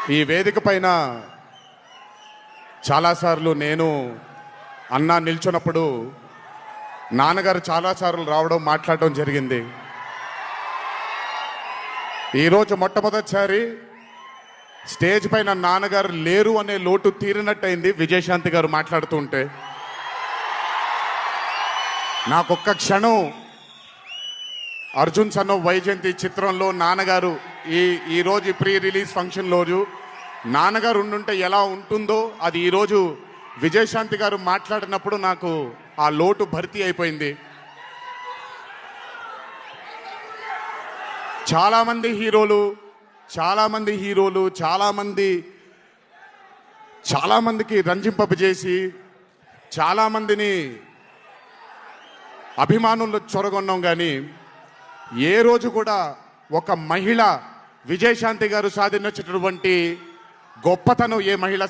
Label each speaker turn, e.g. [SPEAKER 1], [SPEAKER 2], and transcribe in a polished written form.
[SPEAKER 1] ఈ వేదిక పైన చాలాసార్లు నేను అన్నా నిల్చున్నప్పుడు నాన్నగారు చాలాసార్లు రావడం మాట్లాడడం జరిగింది. ఈరోజు మొట్టమొదటిసారి స్టేజ్ పైన నాన్నగారు లేరు అనే లోటు తీరినట్టయింది విజయశాంతి గారు మాట్లాడుతుంటే. నాకొక్క క్షణం అర్జున్ సన్ ఆఫ్ వైజయంతి చిత్రంలో నాన్నగారు ఈరోజు ప్రీ రిలీజ్ ఫంక్షన్ రోజు నాన్నగారు ఉండుంటే ఎలా ఉంటుందో అది ఈరోజు విజయశాంతి గారు మాట్లాడినప్పుడు నాకు ఆ లోటు భర్తీ అయిపోయింది. చాలామంది హీరోలు చాలామందికి రంజింపజేసి చాలామందిని అభిమానులు చొరగొన్నాం. కానీ ఏ రోజు కూడా ఒక మహిళ విజయశాంతి గారు సాధించినటువంటి గొప్పతనం ఏ మహిళ